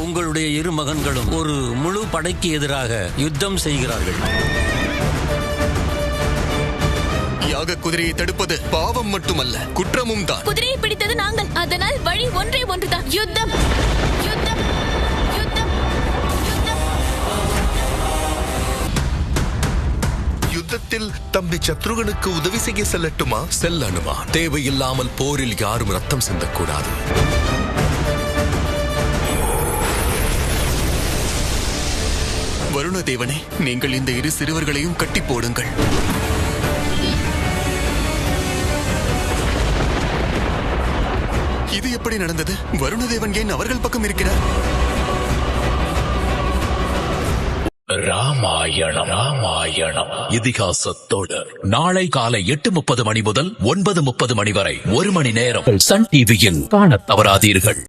உங்களுடைய இரு மகன்களும் ஒரு முழு படைக்கு எதிராக யுத்தம் செய்கிறார்கள். யாக குதிரையை தடுப்பது பாவம் மட்டுமல்ல, குற்றமும் தான். குதிரையை பிடித்தது நாங்கள், அதனால் வழி ஒன்றே ஒன்றுதான், யுத்தம். யுத்தம், யுத்தம், யுத்தம். யுத்தத்தில் தம்பி சத்ருகனுக்கு உதவி செய்ய செல்லட்டுமா? செல்லணுமா? தேவையில்லாமல் போரில் யாரும் ரத்தம் சிந்தக்கூடாது. வருண தேவனே, நீங்கள் இந்த இரு சிறுவர்களையும் கட்டி போடுங்கள். இது எப்படி நடந்தது? வருணதேவன் ஏன் அவர்கள் பக்கம் இருக்கிறார்? ராமாயணம் இதிகாசத்தோடு நாளை காலை 8:30 மணி முதல் 9:30 மணி வரை 1 மணி நேரம் சன் டிவியில் காணத் தவறாதீர்கள்.